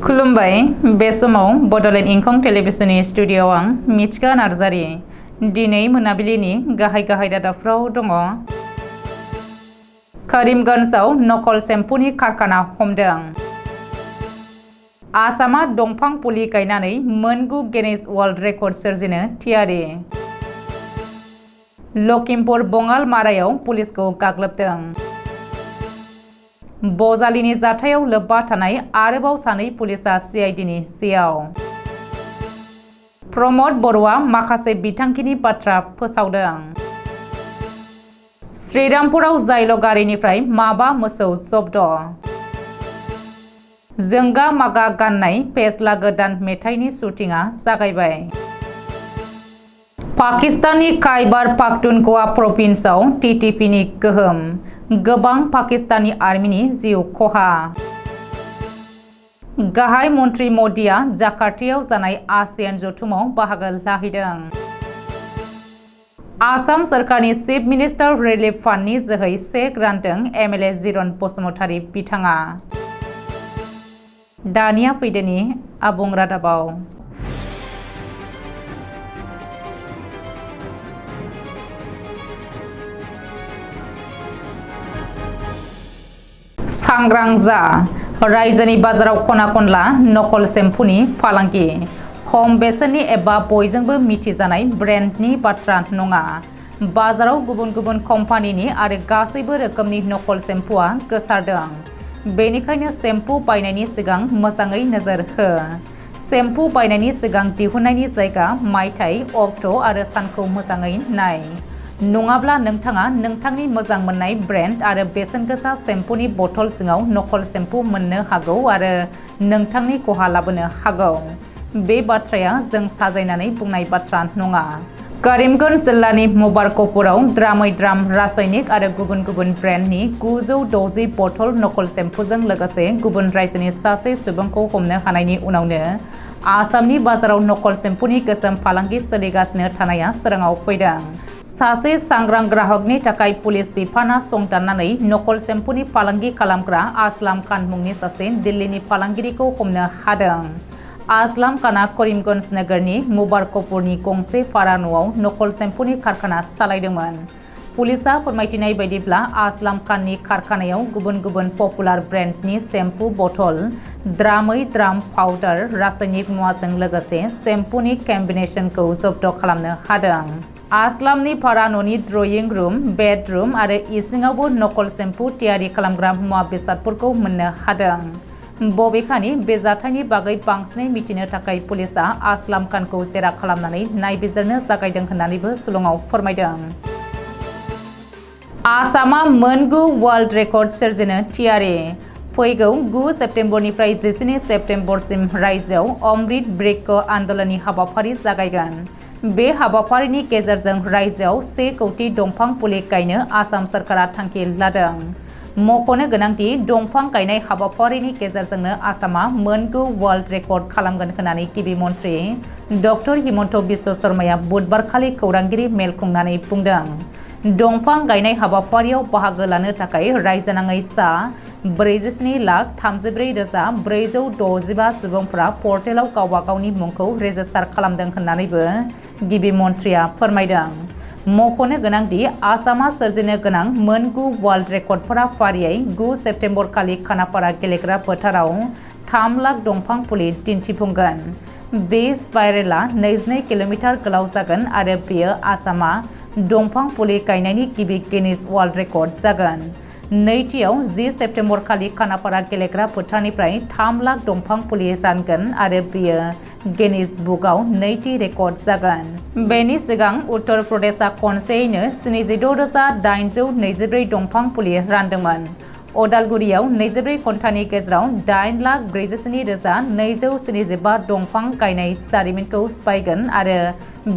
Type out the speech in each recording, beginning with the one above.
खुलुमबाय बे समाव बडोलेण्ड इंखं टेलिभिजननि स्टुडिय'आव आं मिथिका नार्जारि दिनै मोनाबिलिनि गाहाय रादाबफ्राव दङ। करीमगन्जआव नकल सेम्पुनि कारखाना हमदों। आसामा दंफां फुलि गायनानै मोनगु गिनिज वर्ल्ड रेकर्ड सोरजिनो थियारि। लखिमपुर बङालमारायाव पुलिसखौ गाग्लोबदों। बजालिनि जाथायाव लोब्बा थानाय आरोबाव सानै पुलिसा सिआइडिनि सियाव। प्रमद बर'आ माखासे बिथांखिनि बाथ्रा फोसावदों। श्रीरामपुराव जायल' गारिनिफ्राय माबा मोसौ जब्द। जोंगा मागा गाननाय फेस्ला गोदान मेथाइनि शुटिंआ जागायबाय। पाकिस्ताननि खाइबार पाख्तुनख्वा प्रभिन्सआव टिटिपिनि गोहोम, गोबां पाकिस्तानी आर्मिनि जिउ खहा। गाहाय मन्त्रि मदिया जाकार्तायाव जानाय आसियान जथुमाव बाहागो लाहैदों। आसाम सोरखारनि चिफ मिनिस्टार रिलिफ फान्डनि जोहै चेक रानदों एमएलए जिरन बसुमतारी बिथाङा। दानिया फैदोनि आबुं रादाबाव। सांग्रां जा, रायजोनि बाजाराव खना खनला नकल सेम्पुनि फालांगि। खम बेसेननि एबा बयजोंबो मिथिजानाय ब्रेन्डनि बाथ्रा नङा। बाजाराव गुबुन गुबुन कम्पानिनि आरो गासैबो रोखोमनि नकल सेम्पुआ गोसारदों। बेनिखायनो सेम्पु बायनायनि सिगां मोजाङै नोजोर हो। सेम्पु बायनायनि सिगां दिहुननायनि जायगा, मायथाइ, अक्ट' आरो सानखौ मोजाङै नाय। नङाब्ला नोंथाङा नोंथांनि मोजां मोननाय ब्रेन्ड आरो बेसेनगोसा सेम्पुनि बथल सिङाव नकल सेम्पु मोननो हागौ आरो नोंथांनि खहा लाबोनो हागौ। बे बाथ्राया जों साजायनानै बुंनाय बाथ्रा नङा। करीमगन्ज जिल्लानि मुबारकपुराव द्रामै द्राम रासायनिक आरो गुबुन गुबुन ब्रेन्डनि 960 बथल नकल सेम्पुजों लोगोसे गुबुन रायजोनि सासे सुबुंखौ हमनो हानायनि उनावनो आसामनि बाजाराव नकल सेम्पुनि गोसोम फालांगि सोलिगासिनो थानाया सोराङाव फैदों। सासे सांग्रां ग्राहकनि थाखाय पुलिस बिफाना संदाननानै नकल सेम्पुनि फालांगि खालामग्रा आसलाम खान मुंनि सासे दिल्लीनि फालांगिरिखौ हमनो हादों। आसलाम खाना करीमगन्ज नोगोरनि मुबारकपुरनि गंसे भारा न'आव नकल सेम्पुनि कारखाना सालायदोंमोन। पुलिसा फोरमायथिनाय बायदिब्ला आसलाम खाननि कारखानायाव गुबुन गुबुन पपुलार ब्रेन्डनि सेम्पु बथल, द्रामै द्राम पाउडार, रासायनिक मुवाजों लोगोसे सेम्पुनि कम्बिनेशनखौ जब्द खालामनो हादों। आसलामनि भारा न'नि ड्रयिं रुम, बेडरुम आरो इसिङावबो नकल सेम्पु थियारि खालामग्रा मुवा बेसादफोरखौ मोननो हादों। बबेखानि बे जाथायनि बागै बांसिनै मिथिनो थाखाय पुलिसा आसलाम खानखौ जेरा खालामनानै नायबिजिरनो जागायदों होननानैबो सुलुङाव फोरमायदों। आसामा मोनगु वर्ल्ड रेकर्ड सोरजिनो थियारि। फैगौ 9 सेप्तेम्बरनिफ्राय 19 सेप्तेम्बरसिम रायजोआव अमृत बृक्ष आन्दोलननि हाबाफारि जागायगोन। बे हाबाफारिनि गेजेरजों रायजोआव 1 कौटि दंफां फुलि गायनो आसाम सोरखारा थांखि लादों। मख'नो गोनांदि दंफां गायनाय हाबाफारिनि गेजेरजोंनो आसामा मोनगु वर्ल्ड रेकर्ड खालामगोन होननानै गिबि मन्त्रि डक्टर हिमन्त बिश्व शर्माया बुधबारखालि खौरांगिरि मेल खुंनानै बुंदों। दंफां गायनाय हाबाफारियाव बाहागो लानो थाखाय रायजोनाङै सा 47,33,465 सुबुंफोरा पर्टेलाव गावबा गावनि मुंखौ रेजिस्टार खालामदों होननानैबो गिबि मन्थ्रिया फोरमायदों। मख'नो गोनांदि आसामा सोरजिनो गोनां मोनगु वर्ल्ड रेकर्डफोरा फारियै 9 सेप्तेम्बर खालि खानापारा गेलेग्रा फोथाराव 3 लाख दंफां फुलि दिन्थिफुंगोन। बे स्पाइरेलआ 22 किल'मिटार गोलाव जागोन आरो बेयो आसामा दंफां फुलि गायनायनि गिबि गिनिज वर्ल्ड रेकर्ड जागोन। नैथियाव 10 सेप्तेम्बर खालि खानापारा गेलेग्रा फोथारनिफ्राय 3 लाख दंफां फुलि रानगोन आरो बेयो गिनिज बुकआव नैथि रेकर्ड जागोन। बेनि सिगां उत्तर प्रदेशआ खनसेयैनो 76,824 दंफां फुलि रानदोंमोन। अदालगुरियाव 24 घन्टानि गेजेराव 8,47,275 दंफां गायनाय जारिमिनखौ सिफायगोन आरो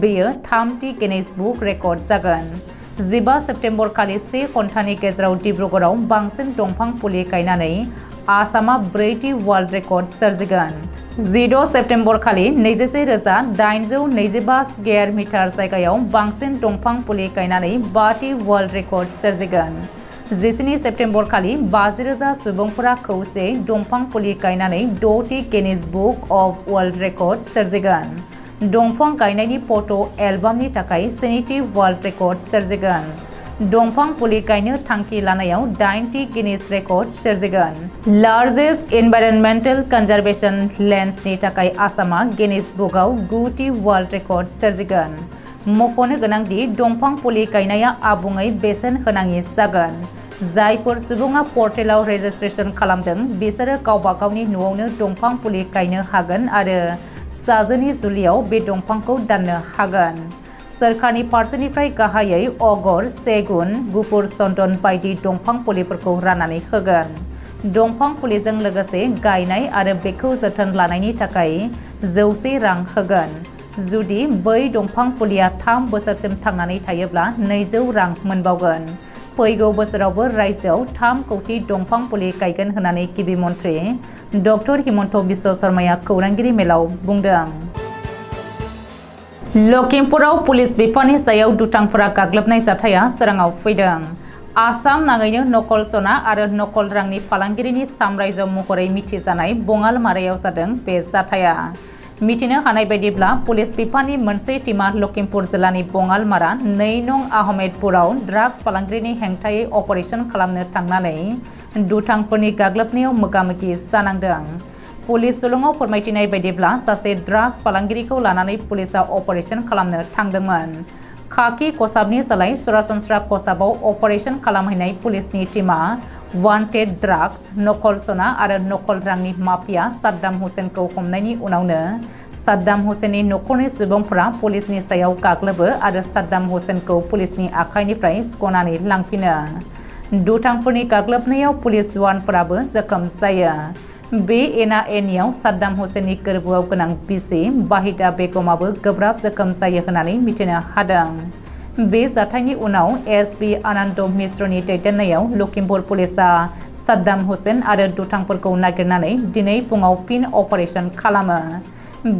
बेयो 3थि गिनिज बुक रेकर्ड जागोन। 15 सेप्तेम्बर खालि 1 घन्टानि गेजेराव डिब्रुगड़आव बांसिन दंफां फुलि गायनानै आसामा 4थि वर्ल्ड रेकर्ड सोरजिगोन। 16 सेप्तेम्बर खालि 21,825 स्कुवेर मिटार जायगायाव बांसिन दंफां फुलि गायनानै 5थि वर्ल्ड रेकर्ड सोरजिगोन। 17 सेप्टेम्बर खालि 50,000 सुबुंफोरा खौसे दंफां फुलि गायनानै 60 Guinness book of world record सोरजिगोन। दंफां गायनायनि फट' एलबामनि थाखाय 2थि वर्ल्ड रेकर्ड सोरजिगोन। दंफां फुलि गायनो थांखि लानायाव 80 गिनिस रेकर्ड सोरजिगोन। लार्जेस्ट एनवायरनमेन्टेल कनजारभेशन लेन्ड्सनि थाखाय आसामा गिनिस बुकआव 9थि वर्ल्ड रेकर्ड सोरजिगोन। मख'नो गोनांदि दंफां फुलि गायनाया आबुङै बेसेन होनाङि जागोन। जायफोर सुबुङा पर्टेलाव रेजिस्ट्रेशन खालामदों बिसोरो गावबा गावनि न'आवनो दंफां फुलि गायनो हागोन आरो फिसाजोनि जुलियाव बे दंफांखौ दाननो हागोन। सोरखारनि फारसेनिफ्राय गाहायै अगर, सेगुन, गुफुर चन्दन बायदि दंफां फुलिफोरखौ राननानै होगोन। दंफां फुलिजों लोगोसे गायनाय आरो बेखौ जोथोन लानायनि थाखाय 100 रां होगोन। जुदि बै दंफां फुलिया 3 बोसोरसिम थांनानै थायोब्ला 200 रां मोनबावगोन। फैगौ बोसोरावबो रायजोआव 3 कौटि दंफां फुलि गायगोन होननानै गिबि मन्थ्रि डक्टर हिमन्त बिश्व शर्माया खौरांगिरि मेलाव बुंदों। लखिमपुराव पुलिस बिफाननि सायाव दुथांफोरा गाग्लोबनाय जाथाया सोराङाव फैदों। आसाम नाङैनो नकल सना आरो नकल रांनि फालांगिरिनि साम्रायजो महरै मिथिजानाय बङालमारायाव जादों बे जाथाया। मिथिनो हानाय बायदिब्ला पुलिस बिफाननि मोनसे टीमा लखिमपुर जिल्लानि बङालमारा 2 नं आहमेदपुराव ड्राग्स फालांगिरिनि हेंथायै अपारेशन खालामनो थांनानै दुथांफोरनि गाग्लोबनायाव मोगा-मोगि जानांदों। पुलिस सुलुङाव फोरमायथिनाय बायदिब्ला सासे ड्राग्स फालांगिरिखौ लानानै पुलिसआ अपारेशन खालामनो थांदोंमोन। खाखि खसाबनि सोलाय सरासनस्रा खसाबाव अपारेशन खालामहैनाय पुलिसनि टीमा वान्टेड ड्राग्स, नकल सना आरो नकल रांनि माफिया साद्दाम हुसैनखौ हमनायनि उनावनो साद्दाम हुसैननि नखरनि सुबुंफोरा पुलिसनि सायाव गाग्लोबो आरो साद्दाम हुसैनखौ पुलिसनि आखाइनिफ्राय सिख'नानै लांफिनो। दुथांफोरनि गाग्लोबनायाव पुलिस जवानफोराबो जोखोम जायो। बे एना-एनियाव साद्दाम हुसैननि गोरबोआव गोनां बिसि बाहिदा बेगमाबो गोब्राब जोखोम जायो होननानै मिथिनो हादों। बे जाथायनि उनाव एसपि आनन्द मिश्रनि दैदेननायाव लखिमपुर पुलिसआ साद्दाम हुसैन आरो दुथांफोरखौ नागिरनानै दिनै फुङाव फिन अपारेशन खालामो।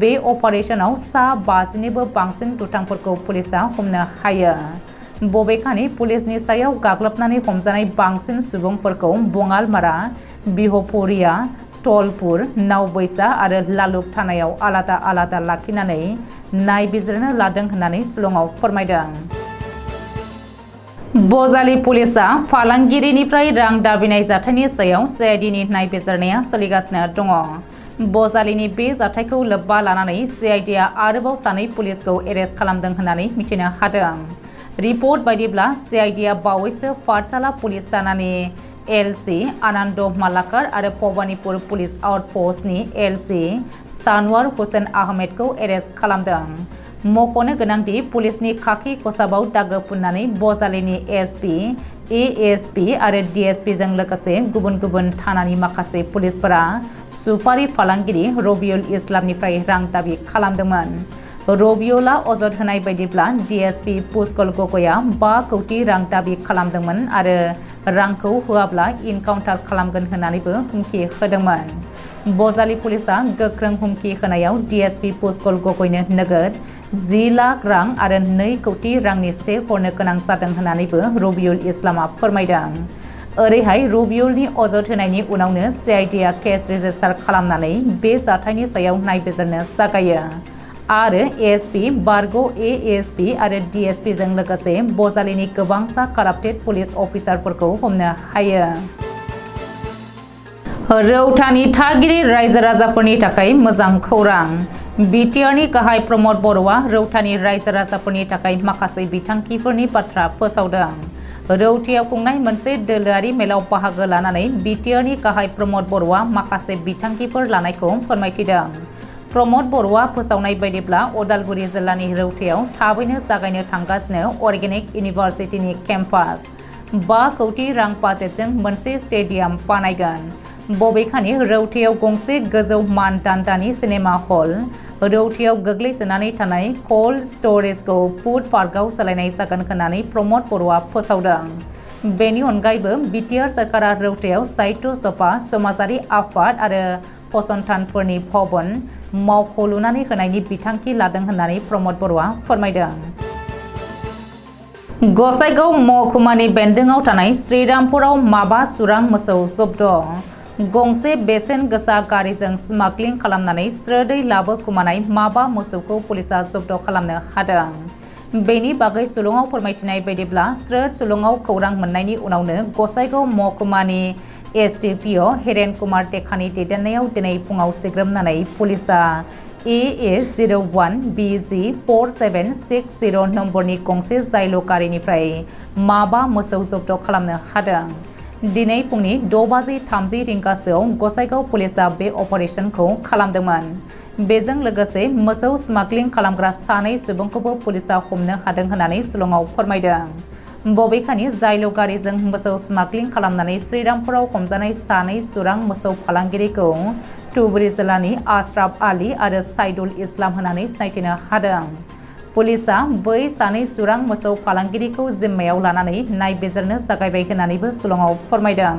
बे अपारेशनाव 50निबो बांसिन दुथांफोरखौ पुलिसआ हमनो हायो। बबेखानि पुलिसनि सायाव गाग्लोबनानै हमजानाय बांसिन सुबुंफोरखौ बङालमारा, बिहपुरिया, धलपुर, नावबैसा आरो लालुक थानायाव आलादा आलादा लाखिनानै नायबिजिरनो लादों होननानै सुलुङाव फोरमायदों। बजालि पुलिसआ फालांगिरिनिफ्राय रां दाबिनाय जाथायनि सायाव सिआइडिनि नायबिजिरनाया सोलिगासिनो दङ। बजालिनि बे जाथायखौ लोब्बा लानानै सिआइडिआ आरोबाव 2 पुलिसखौ एरेस्ट खालामदों होननानै मिथिनो हादों। रिपर्ट बायदिब्ला सिआइडिआ बावैसो पाठशाला पुलिस थानानि एलसी आनन्द मालाकार आरो भबानिपुर पुलिस आउटपस्टनि एलसी सानवार हुसैन आहमेदखौ एरेस्ट खालामदों। मख'नो गोनांदि पुलिसनि खाखि खसाबाव दागो फुननानै बजालिनि एसपि, एएसपि आरो डीएसपीजों लोगोसे गुबुन गुबुन थानानि माखासे पुलिसफोरा सुपारि फालांगिरि रबिउल इस्लामनिफ्राय रां दाबि खालामदोंमोन। रबिउलआ अजद होनाय बायदिब्ला डीएसपी पुष्कल गगैआ 5 कौटि रां दाबि खालामदोंमोन आरो रांखौ होआब्ला इनकाउन्टार खालामगोन होननानैबो हुमखि होदोंमोन। बजालि पुलिसआ गोख्रों हुमखि होनायाव डीएसपी पुष्कल गगैनो नोगोद 10 लाख रां आरो 2 कौटि रांनि चेक हरनो गोनां जादों होननानैबो रबिउल इस्लामआ फोरमायदों। ओरैहाय रबिउलनि अजद होनायनि उनावनो सिआइडिआ केस रेजिस्टार खालामनानै बे जाथायनि सायाव नायबिजिरनो जागायो आरो एसपि, बारग' एएसपि आरो डीएसपीजों लोगोसे बजालिनि गोबांसा काराप्टेड पुलिस अफिसारफोरखौ हमनो हायो। रौतानि थागिरि रायजो राजाफोरनि थाखाय मोजां खौरां। बिटिआरनि गाहाय प्रमद बर'आ रौतानि रायजो राजाफोरनि थाखाय माखासे बिथांखिफोरनि बाथ्रा फोसावदों। रौतायाव खुंनाय मोनसे दोलोआरि मेलाव बाहागो लानानै बिटिआरनि गाहाय प्रमद बर'आ माखासे बिथांखिफोर लानायखौ फोरमायथिदों। प्रमद बर'आ फोसावनाय बायदिब्ला उदालगुरि जिल्लानि रौतायाव थाबैनो जागायनो थांगासिनो अर्गेनिक इउनिभार्सिटिनि केम्पास। 5 कौटि रां बाजेटजों मोनसे स्टेडियाम बानायगोन। बबेखानि रौतायाव गंसे गोजौ मानदान्दानि सिनेमा हल, रौतायाव गोग्लैसोनानै थानाय कल्ड स्टरेजखौ फुड पार्कआव सोलायनाय जागोन होननानै प्रमद बर'आ फोसावदों। बेनि अनगायैबो बिटिआर सरकारा रौतायाव साहित्य सभा, समाजारि आफाद आरो फसंथानफोरनि भवन मावख' लुनानै होनायनि बिथांखि लादों होननानै प्रमद बर'आ फोरमायदों। गसाइगाव महकुमानि बेन्दोंआव थानाय श्रीरामपुराव माबा सुरां मोसौ जब्द गंसे बेसेन गोसा गारिजों स्माग्लिं खालामनानै स्रोदै लाबोखुमानाय माबा मोसौखौ पुलिसा जब्द खालामनो हादों। बेनि बागै सुलुङाव फोरमायथिनाय बायदिब्ला स्रोद सुलुङाव खौरां मोननायनि उनावनो गसाइगाव महकुमानि एसडिपिअ हेरेन कुमार टेकानि दैदेननायाव दिनै फुङाव सिग्रोमनानै पुलिसा AA01 BG 4760 नम्बरनि गंसे जायल' गारिनिफ्राय माबा मोसौ जब्द खालामनो हादों। दिनै फुंनि 6:30 रिंगासोआव गसाइगाव पुलिसा बे अपारेशनखौ खालामदोंमोन। बेजों लोगोसे मोसौ स्माग्लिं खालामग्रा सानै सुबुंखौबो पुलिसा हमनो हादों होननानै सुलुङाव फोरमायदों। बबेखानि जायल' गारिजों मोसौ स्माग्लिं खालामनानै श्रीरामपुराव हमजानाय सानै सुरां मोसौ फालांगिरिखौ धुबुरी जिल्लानि आशराफ आली आरो साइदुल इस्लाम होननानै सिनायथिनो हादों। पुलिसा बै सानै सुरां मोसौ फालांगिरिखौ जिम्मायाव लानानै नायबिजिरनो जागायबाय होननानैबो सुलुङाव फोरमायदों।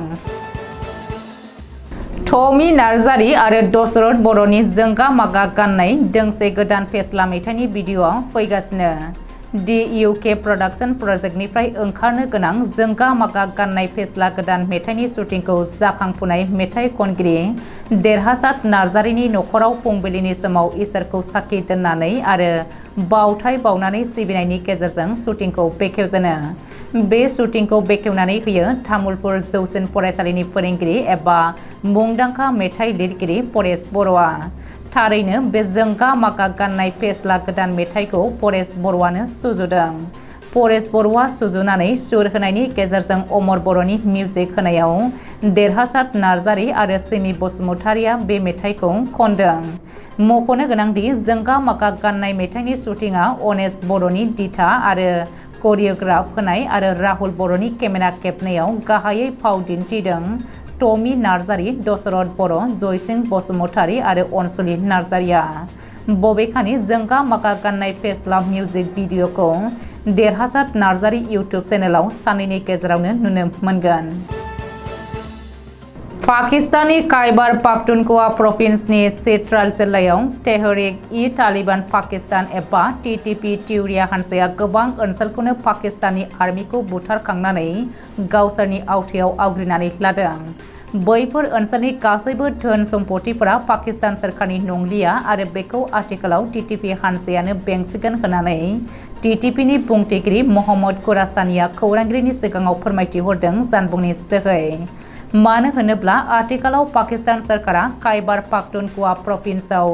टमी नार्जारी आरो दशरथ बर'नि जोंगा मागा गाननाय दोंसे गोदान फेस्ला मेथाइनि भिडिअ फैगासिनो। दि UK प्रडाक्शन प्रजेक्टनिफ्राय ओंखारनो गोनां जोंगा मागा गाननाय फेस्ला गोदान मेथाइनि शुटिंखौ जाखांफुनाय मेथाइ खनगिरि देरहासात नार्जारीनि नखराव फुंबिलिनि समाव इसोरखौ साखि दोननानै आरो बावथाय बावनानै सिबिनायनि गेजेरजों शुटिंखौ बेखेवजेनो। बे शुटिंखौ बेखेवनानै होयो तामुलपुर जौसिन फरायसालिनि फोरोंगिरि एबा मुंदांखा मेथाइ लिरगिरि परेश बर'आ। थारैनो बे जोंगा मागा गाननाय फेस्ला गोदान मेथाइखौ परेश बर'आनो सुजुदों। परेश बर'आ सुजुनानै सुर होनायनि गेजेरजों अमर बर'नि मिउजिक होनायाव देरहासात नार्जारी आरो सिमी बसुमतारीया बे मेथाइखौ खनदों। मख'नो गोनांदि जोंगा मागा गाननाय मेथाइनि शुटिंआ अनेश बर'नि दिथा आरो करिय'ग्राफ होनाय आरो राहुल बर'नि केमेरा खेबनायाव गाहायै फाव दिन्थिदों टमी नार्जारी, दशरथ बर', जयसिं बसुमतारी आरो अनसुलि नार्जारीया। बबेखानि जोंगा मागा गाननाय फेस्ला मिउजिक भिडिअखौ देरहासात नार्जारी इउटुब चेनेलाव साननैनि गेजेरावनो नुनो मोनगोन। पाकिस्ताननि खाइबार पाख्तुनख्वा प्रभिन्सनि चित्राल जिल्लायाव तेहरिक-इ-तालिबान पाकिस्तान एबा TTP तिउरिया हानजाया गोबां ओनसोलखौनो पाकिस्ताननि आर्मिखौ बुथारखांनानै गावसोरनि आवथायाव आवग्रिनानै लादों। बैफोर ओनसोलनि गासैबो धोन सम्पथिफोरा पाकिस्तान सोरखारनि नंलिया आरो बेखौ आथिखालाव TTP हानजायानो बेंसिगोन होननानै TTPनि बुंथिगिरि महम्मद खुरासानिया खौरांगिरिनि सिगाङाव फोरमायथिहरदों जानबुंनि जोहै। मानो होनोब्ला आथिखालाव पाकिस्तान सोरखारा खाइबार पाख्तुनख्वा प्रभिन्सआव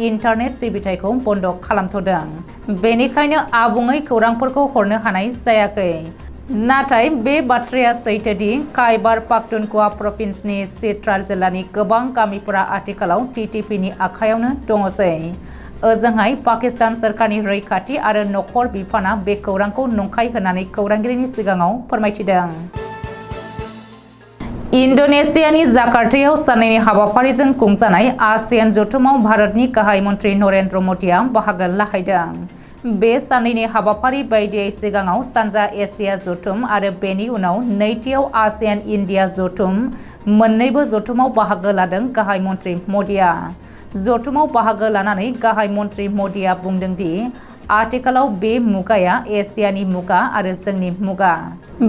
इन्टारनेट सिबिथायखौ बन्द खालामथ'दों। बेनिखायनो आबुङै खौरांफोरखौ हरनो हानाय जायाखै। नाथाय बे बाथ्राया सैथोदि खाइबार पाख्तुनख्वा प्रभिन्सनि चित्राल जिल्लानि गोबां गामिफोरा आथिखालाव TTPनि आखायावनो दङसै। ओजोंहाय पाकिस्तान सोरखारनि रैखाथि आरो नखर बिफाना बे खौरांखौ नंखाय होननानै खौरांगिरिनि सिगाङाव फोरमायथिदों। इन्ड'नेसियानि जाकार्तायाव साननैनि हाबाफारिजों खुंजानाय आसियान जथुमाव भारतनि गाहाय मन्त्रि नरेन्द्र मदिआ बाहागो लाहैदों। बे साननैनि हाबाफारि बायदियै सिगाङाव सानजा एसिया जथुम आरो बेनि उनाव नैथियाव आसियान इन्डिया जथुम मोन्नैबो जथुमाव बाहागो लादों गाहाय मन्त्रि मदिआ। जथुमाव बाहागो लानानै गाहाय मन्त्रि मदिआ बुंदोंदि आथिखालाव बे मुगाया एसियानि मुगा आरो जोंनि मुगा।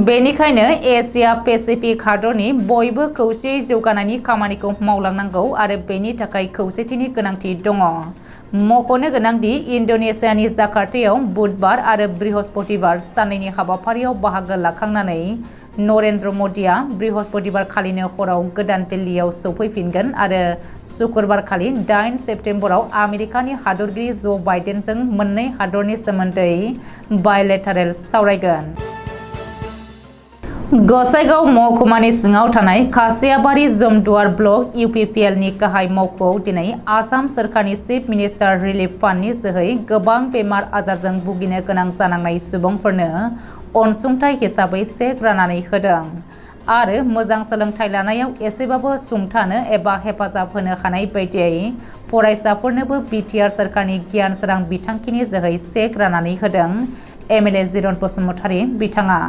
बेनिखायनो एसिया पेसिफिक हादरनि बयबो खौसेयै जौगानायनि खामानिखौ मावलांनांगौ आरो बेनि थाखाय खौसेथिनि गोनांथि दङ। मख'नो गोनांदि इन्ड'नेसियानि जाकार्तायाव बुधबार आरो बृहस्पतिबार साननैनि हाबाफारियाव बाहागो लाखांनानै नरेन्द्र मदिआ बृहस्पतिबार खालिनो हराव गोदान दिल्लीयाव सौफैफिनगोन आरो शुक्रबार खालि 8 सेप्तेम्बराव आमेरिकानि हादरगिरि ज' बाइडेनजों मोननै हादरनि सोमोन्दै बायलेटारेल सावरायगोन। गसाइगाव महकुमानि सिङाव थानाय खासियाबारि जमदुवार ब्लक UPPLनि गाहाय मावख'आव दिनै आसाम सोरखारनि चिफ मिनिस्टार रिलिफ फान्डनि जोहै गोबां बेमार आजारजों भुगिनो गोनां जानांनाय सुबुंफोरनो अनसुंथाइ हिसाबै चेक राननानै होदों आरो मोजां सोलोंथाइ लानायाव एसेबाबो सुंथानो एबा हेफाजाब होनो हानाय बायदियै फरायसाफोरनोबो BTR सोरखारनि गियान सोरां बिथांखिनि जोहै चेक राननानै होदों MLA जिरन बसुमतारी बिथाङा।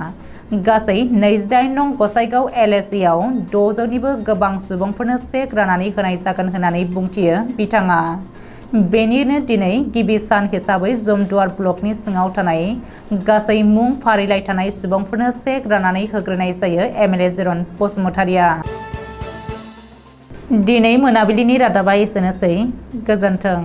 गासै 28 नं गसाइगाव LACआव 600निबो गोबां सुबुंफोरनो चेक राननानै होनाय जागोन होननानै बुंथियो बिथाङा। बेनिनो दिनै गिबि सान हिसाबै जमदुवार ब्लकनि सिङाव थानाय गासै मुं फारिलाइ थानाय सुबुंफोरनो चेक राननानै होग्रोनाय जायो एमएलए जिरन बसुमतारिया। दिनै मोनाबिलिनि रादाबा एसेनोसै। गोजोन्थों।